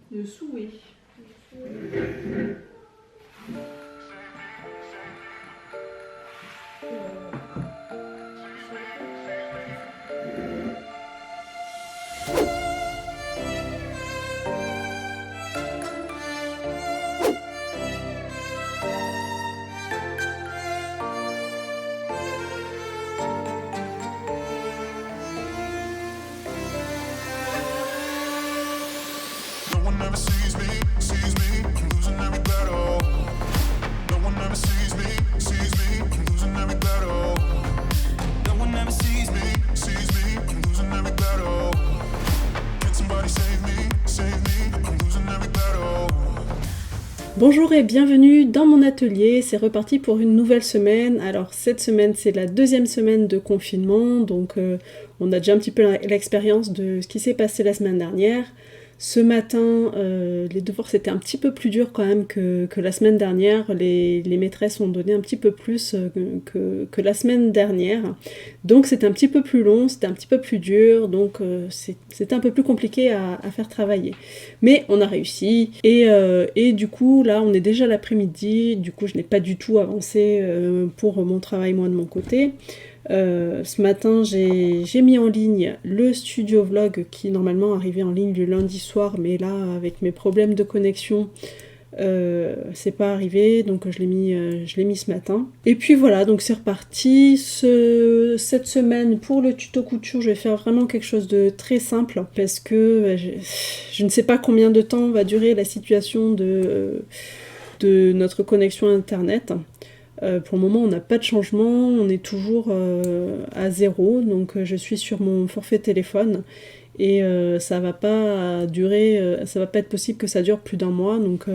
De souhait. No one ever sees me, I'm losing every battle. No one ever sees me, I'm losing every battle. No one ever sees me, I'm losing every battle. Can somebody save me, I'm losing every battle. Bonjour et bienvenue dans mon atelier, c'est reparti pour une nouvelle semaine. Alors cette semaine c'est la deuxième semaine de confinement, donc on a déjà un petit peu l'expérience de ce qui s'est passé la semaine dernière. Ce matin, les devoirs c'était un petit peu plus dur quand même que la semaine dernière. Les maîtresses ont donné un petit peu plus que la semaine dernière. Donc c'était un petit peu plus long, c'était un petit peu plus dur, donc c'était un peu plus compliqué à faire travailler. Mais on a réussi, et du coup là on est déjà l'après-midi, du coup je n'ai pas du tout avancé pour mon travail moi de mon côté. Ce matin j'ai mis en ligne le studio vlog qui normalement arrivait en ligne le lundi soir, mais là avec mes problèmes de connexion c'est pas arrivé, donc je l'ai mis ce matin. Et puis voilà, donc c'est reparti. Cette semaine pour le tuto couture je vais faire vraiment quelque chose de très simple parce que je ne sais pas combien de temps va durer la situation de notre connexion internet. Pour le moment, on n'a pas de changement, on est toujours à 0, donc je suis sur mon forfait téléphone et ça va pas durer, ça va pas être possible que ça dure plus d'un mois, donc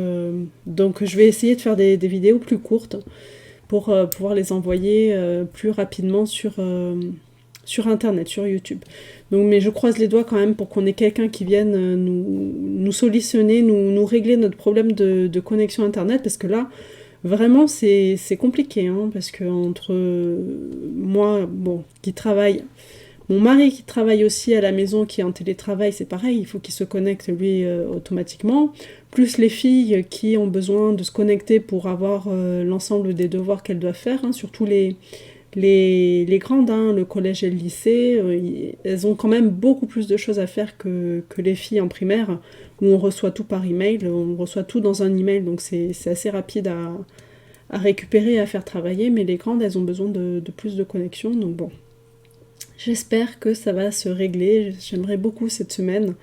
je vais essayer de faire des vidéos plus courtes pour pouvoir les envoyer plus rapidement sur internet, sur YouTube. Donc, mais je croise les doigts quand même pour qu'on ait quelqu'un qui vienne nous solutionner, nous régler notre problème de connexion internet, parce que là vraiment, c'est compliqué, hein, parce que entre moi, bon, qui travaille, mon mari qui travaille aussi à la maison, qui est en télétravail, c'est pareil, il faut qu'il se connecte lui automatiquement, plus les filles qui ont besoin de se connecter pour avoir l'ensemble des devoirs qu'elles doivent faire, hein, surtout les grandes, hein, le collège et le lycée, elles ont quand même beaucoup plus de choses à faire que les filles en primaire, où on reçoit tout par email, on reçoit tout dans un email, donc c'est assez rapide à récupérer et à faire travailler, mais les grandes, elles ont besoin de plus de connexion, donc bon. J'espère que ça va se régler, j'aimerais beaucoup cette semaine,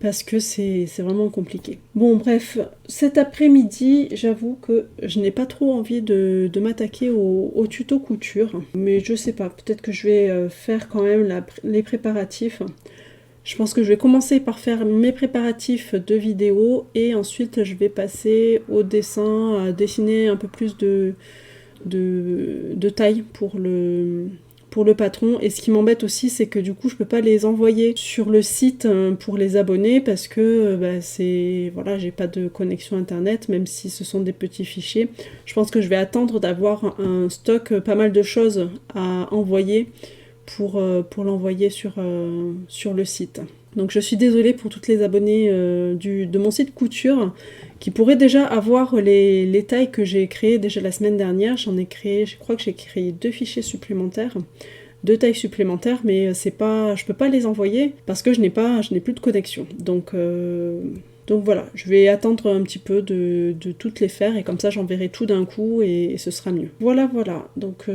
parce que c'est vraiment compliqué. Bon bref, cet après-midi, j'avoue que je n'ai pas trop envie de m'attaquer au tuto couture, mais je sais pas, peut-être que je vais faire quand même les préparatifs. Je pense que je vais commencer par faire mes préparatifs de vidéo et ensuite je vais passer au dessin, à dessiner un peu plus de taille pour le patron. Et ce qui m'embête aussi, c'est que du coup je peux pas les envoyer sur le site pour les abonnés parce que voilà, j'ai pas de connexion internet, même si ce sont des petits fichiers. Je pense que je vais attendre d'avoir un stock, pas mal de choses à envoyer pour l'envoyer sur le site. Donc je suis désolée pour toutes les abonnées de mon site couture qui pourraient déjà avoir les tailles que j'ai créées déjà la semaine dernière. Je crois que j'ai créé 2 fichiers supplémentaires, 2 tailles supplémentaires, mais je peux pas les envoyer parce que je n'ai plus de connexion. Donc voilà, je vais attendre un petit peu de toutes les faire et comme ça j'enverrai tout d'un coup et ce sera mieux. Voilà, donc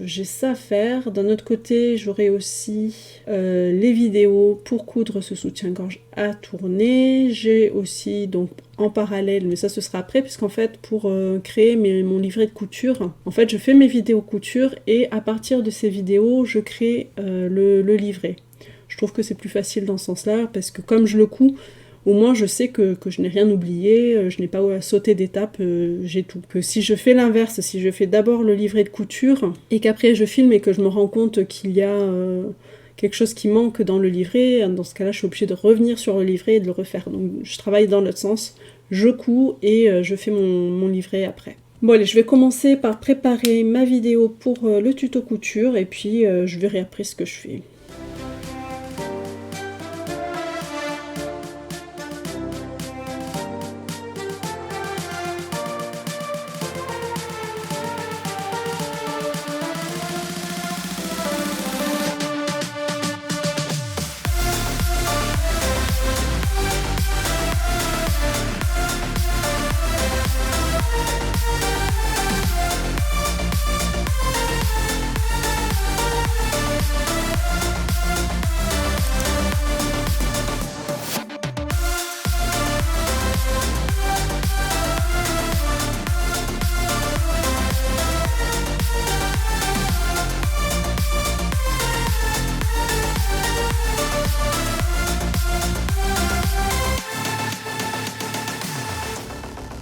j'ai ça à faire. D'un autre côté, j'aurai aussi les vidéos pour coudre ce soutien-gorge à tourner. J'ai aussi donc en parallèle, mais ça ce sera après, puisqu'en fait pour créer mon livret de couture, en fait je fais mes vidéos couture et à partir de ces vidéos, je crée le livret. Je trouve que c'est plus facile dans ce sens-là parce que comme je le couds, au moins je sais que je n'ai rien oublié, je n'ai pas à sauter d'étape, j'ai tout. Que si je fais l'inverse, si je fais d'abord le livret de couture, et qu'après je filme et que je me rends compte qu'il y a quelque chose qui manque dans le livret, dans ce cas-là je suis obligée de revenir sur le livret et de le refaire. Donc je travaille dans l'autre sens, je couds et je fais mon livret après. Bon allez, je vais commencer par préparer ma vidéo pour le tuto couture, et puis je verrai après ce que je fais.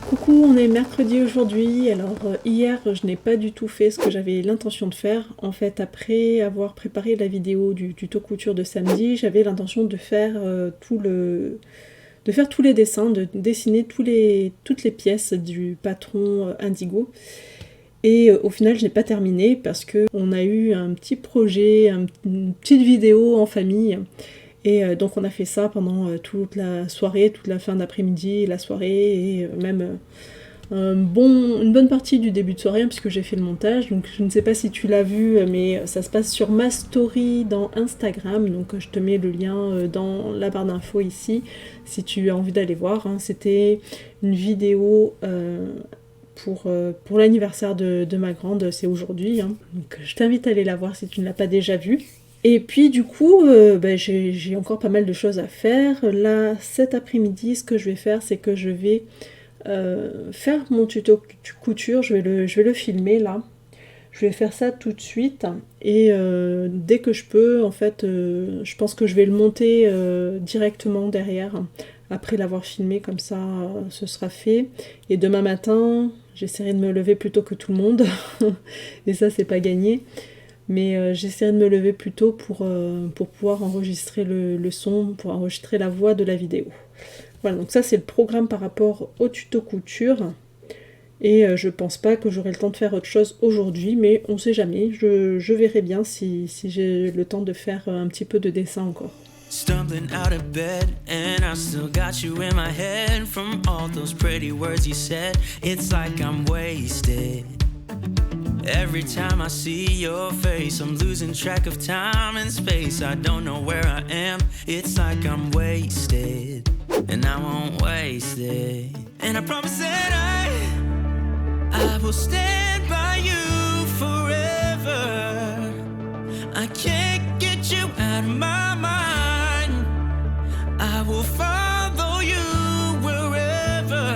Coucou, on est mercredi aujourd'hui. Alors hier, je n'ai pas du tout fait ce que j'avais l'intention de faire. En fait, après avoir préparé la vidéo du tuto couture de samedi, j'avais l'intention de faire tous les dessins, de dessiner toutes les pièces du patron Indigo. Et au final, je n'ai pas terminé parce que on a eu un petit projet, une petite vidéo en famille. Et donc on a fait ça pendant toute la soirée, toute la fin d'après-midi, la soirée, et même une bonne partie du début de soirée, hein, puisque j'ai fait le montage. Donc je ne sais pas si tu l'as vu, mais ça se passe sur ma story dans Instagram. Donc je te mets le lien dans la barre d'infos ici, si tu as envie d'aller voir. Hein. C'était une vidéo pour l'anniversaire de ma grande, c'est aujourd'hui. Hein. Donc je t'invite à aller la voir si tu ne l'as pas déjà vue. Et puis du coup, j'ai encore pas mal de choses à faire. Là, cet après-midi, ce que je vais faire, c'est que je vais faire mon tuto couture. Je vais le filmer là. Je vais faire ça tout de suite. Et dès que je peux, en fait, je pense que je vais le monter directement derrière. Après l'avoir filmé, comme ça, ce sera fait. Et demain matin, j'essaierai de me lever plus tôt que tout le monde. Et ça, c'est pas gagné. Mais j'essaierai de me lever plus tôt pour pouvoir enregistrer le son, pour enregistrer la voix de la vidéo. Voilà, donc ça c'est le programme par rapport au tuto couture. Et je pense pas que j'aurai le temps de faire autre chose aujourd'hui, mais on sait jamais. Je verrai bien si j'ai le temps de faire un petit peu de dessin encore. Stumbling out of bed, and I still got you in my head. From all those pretty words you said, it's like I'm wasted. Every time I see your face, I'm losing track of time and space. I don't know where I am, it's like I'm wasted. And I won't waste it. And I promise that I will stand by you forever. I can't get you out of my mind. I will follow you wherever.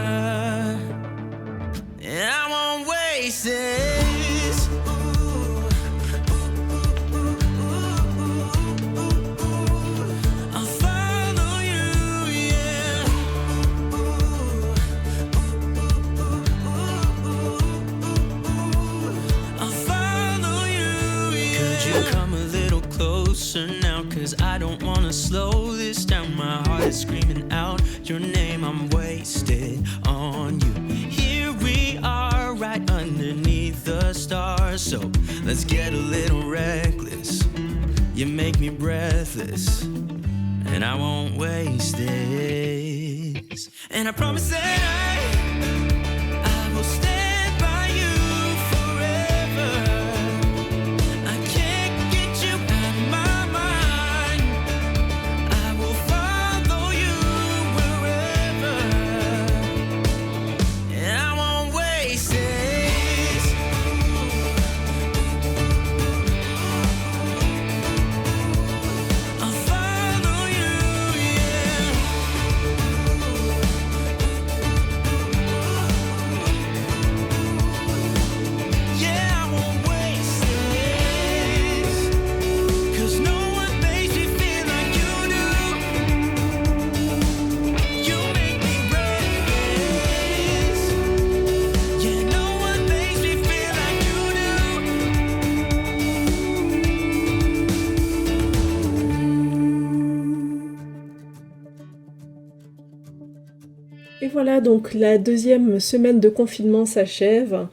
And I won't waste it. Now, cause I don't wanna slow this down. My heart is screaming out your name. I'm wasted on you. Here we are, right underneath the stars. So let's get a little reckless. You make me breathless, and I won't waste this. And I promise that I will stand. Et voilà, donc la deuxième semaine de confinement s'achève.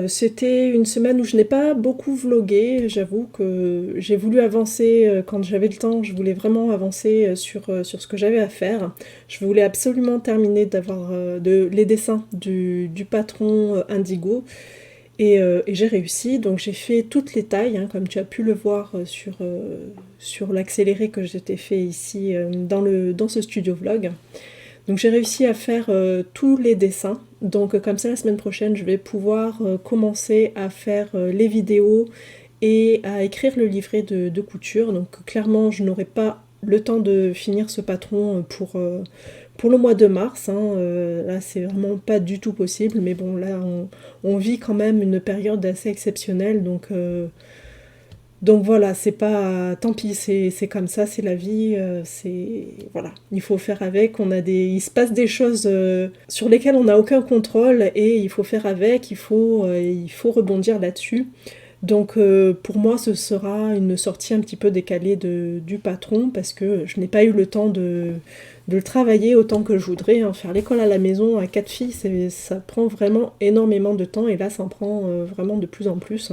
C'était une semaine où je n'ai pas beaucoup vlogué. J'avoue que j'ai voulu avancer quand j'avais le temps. Je voulais vraiment avancer sur ce que j'avais à faire. Je voulais absolument terminer d'avoir les dessins du patron Indigo. Et j'ai réussi, donc j'ai fait toutes les tailles, hein, comme tu as pu le voir sur l'accéléré que je t'ai fait ici dans ce studio vlog. Donc j'ai réussi à faire tous les dessins, donc comme ça la semaine prochaine je vais pouvoir commencer à faire les vidéos et à écrire le livret de couture. Donc clairement je n'aurai pas le temps de finir ce patron pour le mois de mars, hein. Là c'est vraiment pas du tout possible, mais bon là on vit quand même une période assez exceptionnelle, donc Donc voilà, c'est pas... Tant pis, c'est comme ça, c'est la vie, voilà, il faut faire avec, il se passe des choses sur lesquelles on n'a aucun contrôle et il faut faire avec, il faut rebondir là-dessus. Donc pour moi, ce sera une sortie un petit peu décalée du patron parce que je n'ai pas eu le temps de le travailler autant que je voudrais. Hein. Faire l'école à la maison à 4 filles, ça prend vraiment énormément de temps et là, ça en prend vraiment de plus en plus.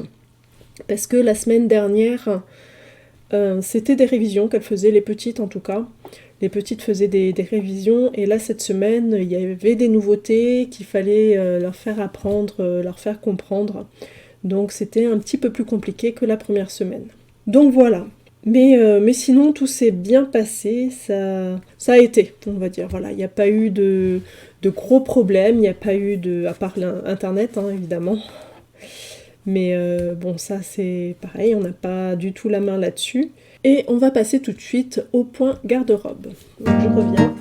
Parce que la semaine dernière, c'était des révisions qu'elles faisaient, les petites en tout cas. Les petites faisaient des révisions et là, cette semaine, il y avait des nouveautés qu'il fallait leur faire apprendre, leur faire comprendre. Donc c'était un petit peu plus compliqué que la première semaine. Donc voilà. Mais sinon, tout s'est bien passé, ça a été, on va dire. Voilà, il n'y a pas eu de gros problèmes, il n'y a pas eu à part l'internet, hein, évidemment. Mais bon, ça c'est pareil, on n'a pas du tout la main là-dessus. Et on va passer tout de suite au point garde-robe. Donc je reviens.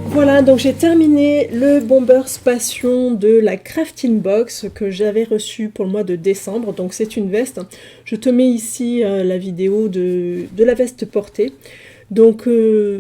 Voilà, donc j'ai terminé le Bombers Passion de la Crafting Box que j'avais reçu pour le mois de décembre. Donc c'est une veste. Je te mets ici la vidéo de la veste portée. Donc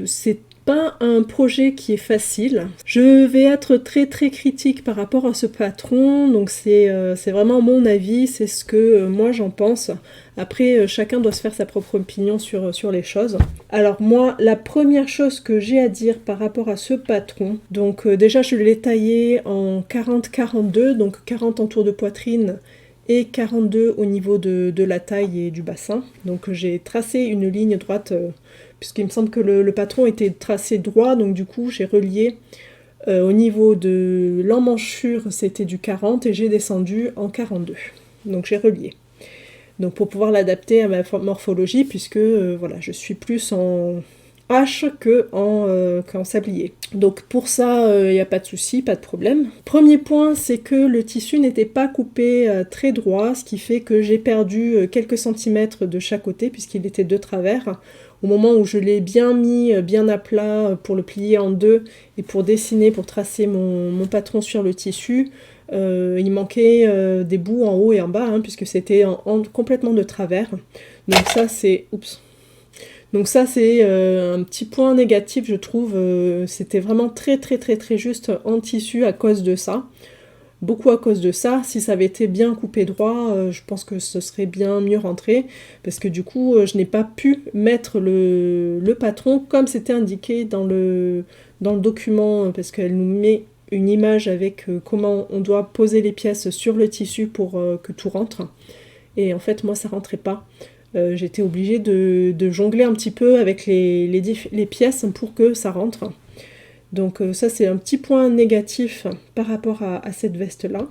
c'est pas un projet qui est facile. Je vais être très très critique par rapport à ce patron, donc c'est vraiment mon avis, c'est ce que moi j'en pense. Après, chacun doit se faire sa propre opinion sur les choses. Alors moi, la première chose que j'ai à dire par rapport à ce patron, donc déjà je l'ai taillé en 40-42, donc 40 en tour de poitrine et 42 au niveau de la taille et du bassin. Donc j'ai tracé une ligne droite, puisqu'il me semble que le patron était tracé droit, donc du coup j'ai relié au niveau de l'emmanchure, c'était du 40 et j'ai descendu en 42. Donc j'ai relié. Donc pour pouvoir l'adapter à ma morphologie, puisque voilà, je suis plus en H qu'en sablier. Donc pour ça, il n'y a pas de souci, pas de problème. Premier point, c'est que le tissu n'était pas coupé très droit, ce qui fait que j'ai perdu quelques centimètres de chaque côté, puisqu'il était de travers. Au moment où je l'ai bien mis, bien à plat pour le plier en deux et pour dessiner, pour tracer mon patron sur le tissu, il manquait des bouts en haut et en bas, hein, puisque c'était complètement de travers. Donc ça c'est... Oups. Donc ça c'est un petit point négatif, je trouve. C'était vraiment très très très très juste en tissu à cause de ça. Beaucoup à cause de ça. Si ça avait été bien coupé droit, je pense que ce serait bien mieux rentré, parce que du coup je n'ai pas pu mettre le patron comme c'était indiqué dans le document, parce qu'elle nous met une image avec comment on doit poser les pièces sur le tissu pour que tout rentre. Et en fait moi ça rentrait pas. J'étais obligée de jongler un petit peu avec les pièces pour que ça rentre. Donc ça c'est un petit point négatif par rapport à cette veste-là.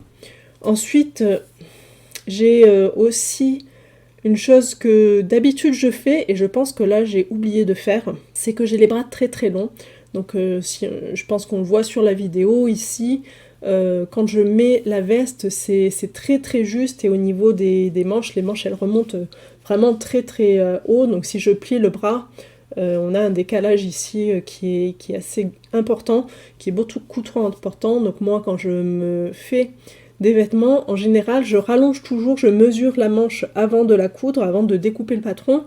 Ensuite, j'ai aussi une chose que d'habitude je fais, et je pense que là j'ai oublié de faire, c'est que j'ai les bras très très longs. Donc je pense qu'on le voit sur la vidéo ici, quand je mets la veste, c'est très très juste, et au niveau des manches, les manches elles remontent vraiment très très haut. Donc si je plie le bras, on a un décalage ici qui est assez important, qui est beaucoup trop important. Donc moi quand je me fais des vêtements, en général je rallonge toujours, je mesure la manche avant de la coudre, avant de découper le patron.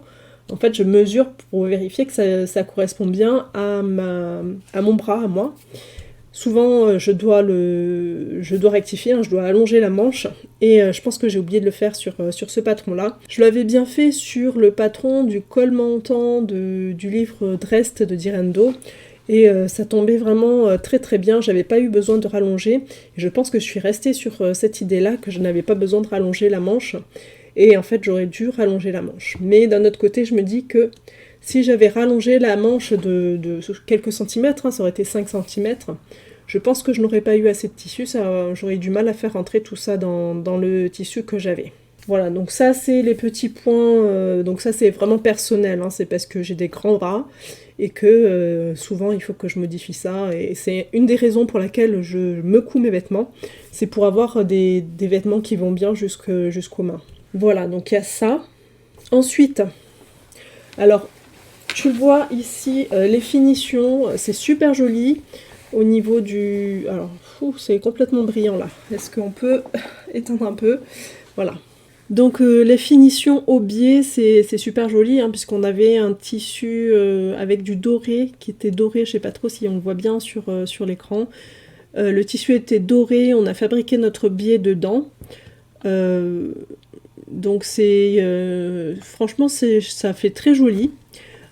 En fait je mesure pour vérifier que ça correspond bien à mon bras, à moi. Souvent je dois rectifier, hein, je dois allonger la manche, et je pense que j'ai oublié de le faire sur ce patron-là. Je l'avais bien fait sur le patron du col montant du livre Dresde de Direndo, et ça tombait vraiment très très bien, j'avais pas eu besoin de rallonger, et je pense que je suis restée sur cette idée-là, que je n'avais pas besoin de rallonger la manche, et en fait j'aurais dû rallonger la manche. Mais d'un autre côté, je me dis que si j'avais rallongé la manche de quelques centimètres, hein, ça aurait été 5 centimètres, je pense que je n'aurais pas eu assez de tissu, j'aurais eu du mal à faire rentrer tout ça dans le tissu que j'avais. Voilà, donc ça c'est les petits points, donc ça c'est vraiment personnel, hein, c'est parce que j'ai des grands bras, et que souvent il faut que je modifie ça, et c'est une des raisons pour laquelle je me couds mes vêtements, c'est pour avoir des vêtements qui vont bien jusqu'aux mains. Voilà, donc il y a ça. Ensuite, alors, tu vois ici les finitions, c'est super joli. Au niveau du... Alors, c'est complètement brillant là. Est-ce qu'on peut éteindre un peu? Voilà. Donc les finitions au biais, c'est super joli, hein, puisqu'on avait un tissu avec du doré, qui était doré, je sais pas trop si on le voit bien sur l'écran. Le tissu était doré, on a fabriqué notre biais dedans. Donc franchement, ça fait très joli.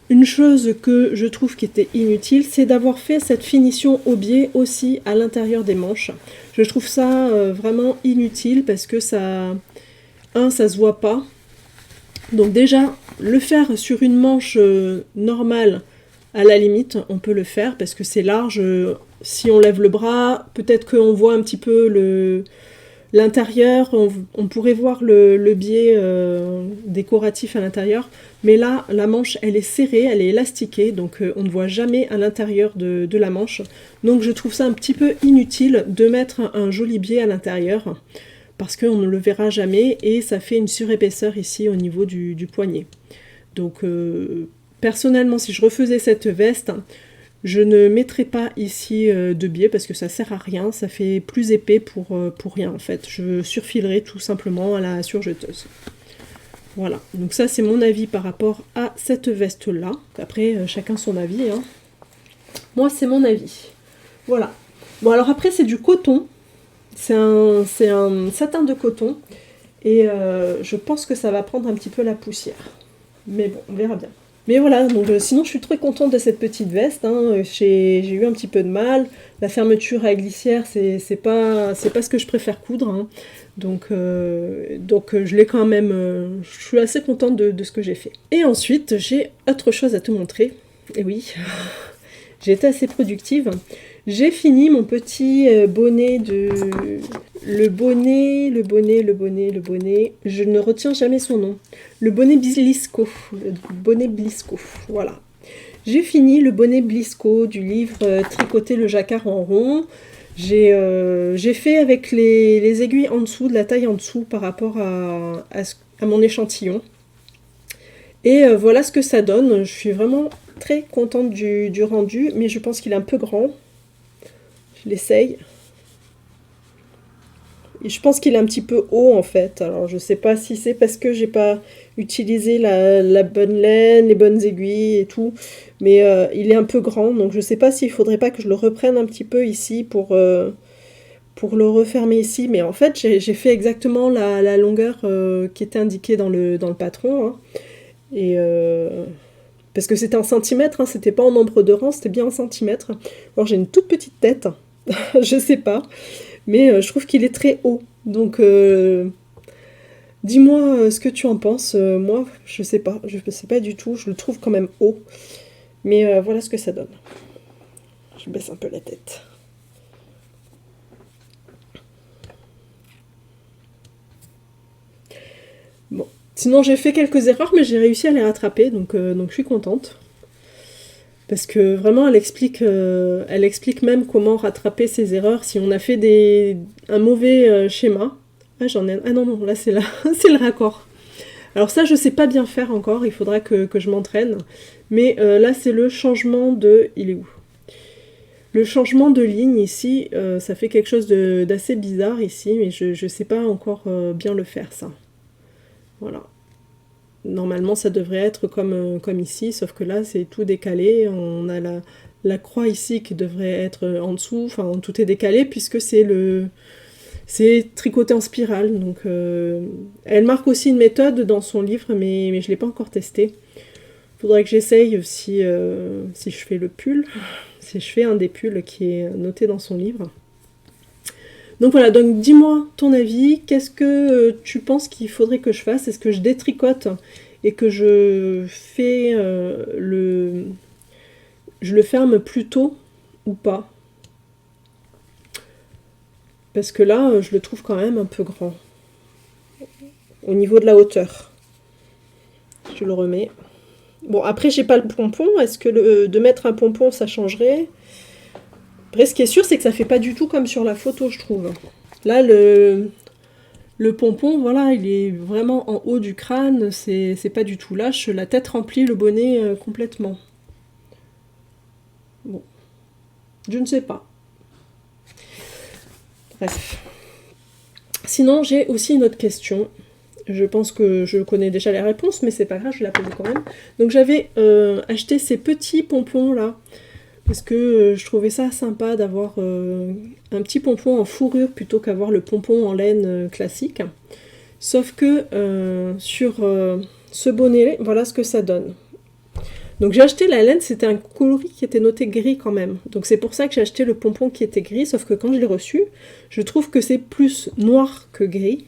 Une chose que je trouve qui était inutile, c'est d'avoir fait cette finition au biais aussi à l'intérieur des manches. Je trouve ça vraiment inutile parce que ça se voit pas. Donc déjà, le faire sur une manche normale, à la limite, on peut le faire parce que c'est large. Si on lève le bras, peut-être qu'on voit un petit peu l'intérieur, on pourrait voir le biais décoratif à l'intérieur. Mais là, la manche, elle est serrée, elle est élastiquée, donc on ne voit jamais à l'intérieur de la manche. Donc je trouve ça un petit peu inutile de mettre un joli biais à l'intérieur, parce qu'on ne le verra jamais, et ça fait une surépaisseur ici au niveau du poignet. Donc personnellement, si je refaisais cette veste, je ne mettrais pas ici de biais, parce que ça sert à rien, ça fait plus épais pour rien en fait. Je surfilerai tout simplement à la surjeteuse. Voilà, donc ça c'est mon avis par rapport à cette veste-là. Après, chacun son avis, hein. Moi, c'est mon avis. Voilà. Bon, alors après, c'est du coton. C'est un satin de coton. Et je pense que ça va prendre un petit peu la poussière. Mais bon, on verra bien. Mais voilà, donc sinon je suis très contente de cette petite veste, hein. J'ai eu un petit peu de mal. La fermeture à glissière, c'est pas ce que je préfère coudre, hein. Donc je l'ai quand même. Je suis assez contente de ce que j'ai fait. Et ensuite, j'ai autre chose à te montrer. Et oui, j'ai été assez productive. J'ai fini mon petit bonnet le bonnet. Je ne retiens jamais son nom. Le bonnet Blisco. Le bonnet Blisco. Voilà. J'ai fini le bonnet Blisco du livre Tricoter le jacquard en rond. J'ai fait avec les aiguilles en dessous, de la taille en dessous par rapport à mon échantillon. Et voilà ce que ça donne. Je suis vraiment très contente du rendu, mais je pense qu'il est un peu grand. Je l'essaye. Et je pense qu'il est un petit peu haut en fait. Alors je sais pas si c'est parce que j'ai pas utilisé la bonne laine, les bonnes aiguilles et tout. Mais il est un peu grand. Donc je sais pas s'il faudrait pas que je le reprenne un petit peu ici pour le refermer ici. Mais en fait j'ai fait exactement la longueur qui était indiquée dans le patron, hein. Et parce que c'était en centimètres, hein, c'était pas en nombre de rangs, c'était bien en centimètres. Alors j'ai une toute petite tête. Je sais pas. Mais je trouve qu'il est très haut. Donc, dis-moi ce que tu en penses. Moi, je sais pas. Je sais pas du tout. Je le trouve quand même haut. Mais voilà ce que ça donne. Je baisse un peu la tête. Bon. Sinon, j'ai fait quelques erreurs, mais j'ai réussi à les rattraper. Donc je suis contente. Parce que vraiment, elle explique même comment rattraper ses erreurs si on a fait un mauvais schéma. Ah, ah non, là c'est c'est le raccord. Alors ça, je sais pas bien faire encore, il faudra que je m'entraîne. Mais là, c'est le changement de... Il est où? Le changement de ligne ici, ça fait quelque chose d'assez bizarre ici, mais je sais pas encore bien le faire, ça. Voilà. Normalement, ça devrait être comme ici, sauf que là, c'est tout décalé. On a la croix ici qui devrait être en dessous. Enfin, tout est décalé puisque c'est tricoté en spirale. Donc, elle marque aussi une méthode dans son livre, mais je ne l'ai pas encore testé. Il faudrait que j'essaye si je fais le pull, si je fais un des pulls qui est noté dans son livre. Donc voilà, donc dis-moi ton avis, qu'est-ce que tu penses qu'il faudrait que je fasse? Est-ce que je détricote et que je fais je le ferme plus tôt ou pas? Parce que là, je le trouve quand même un peu grand. Au niveau de la hauteur. Je le remets. Bon, après, j'ai pas le pompon. Est-ce que de mettre un pompon, ça changerait? Après, ce qui est sûr, c'est que ça fait pas du tout comme sur la photo, je trouve. Là, le pompon, voilà, il est vraiment en haut du crâne. C'est pas du tout lâche. La tête remplit le bonnet complètement. Bon. Je ne sais pas. Bref. Sinon, j'ai aussi une autre question. Je pense que je connais déjà les réponses, mais c'est pas grave, je la pose quand même. Donc j'avais acheté ces petits pompons là, parce que je trouvais ça sympa d'avoir un petit pompon en fourrure plutôt qu'avoir le pompon en laine classique. Sauf que sur ce bonnet, voilà ce que ça donne. Donc j'ai acheté la laine, c'était un coloris qui était noté gris quand même. Donc c'est pour ça que j'ai acheté le pompon qui était gris, sauf que quand je l'ai reçu, je trouve que c'est plus noir que gris.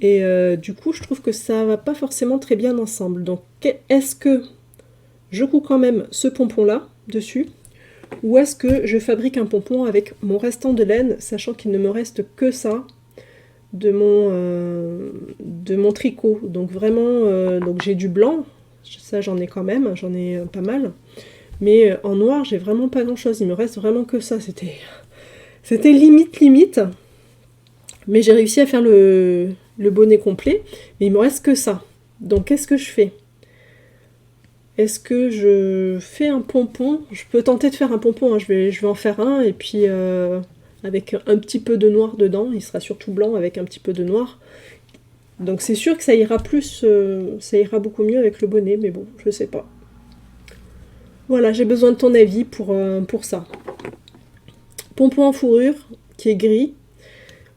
Et du coup, je trouve que ça va pas forcément très bien ensemble. Donc est-ce que je couds quand même ce pompon-là dessus, ou est-ce que je fabrique un pompon avec mon restant de laine, sachant qu'il ne me reste que ça de mon tricot. Donc vraiment, donc j'ai du blanc, ça j'en ai quand même, j'en ai pas mal. Mais en noir, j'ai vraiment pas grand-chose, il me reste vraiment que ça. C'était limite. Mais j'ai réussi à faire le bonnet complet, mais il me reste que ça. Donc qu'est-ce que je fais? Est-ce que je fais un pompon? Je peux tenter de faire un pompon, hein. Je vais en faire un, et puis avec un petit peu de noir dedans, il sera surtout blanc avec un petit peu de noir. Donc c'est sûr que ça ira ça ira beaucoup mieux avec le bonnet, mais bon, je sais pas. Voilà, j'ai besoin de ton avis pour ça. Pompon en fourrure, qui est gris,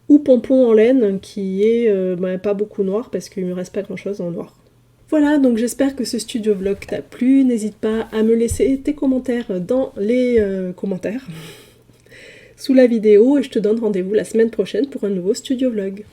ou pompon en laine, qui est pas beaucoup noir, parce qu'il ne me reste pas grand-chose en noir. Voilà, donc j'espère que ce studio vlog t'a plu. N'hésite pas à me laisser tes commentaires dans les commentaires sous la vidéo, et je te donne rendez-vous la semaine prochaine pour un nouveau studio vlog.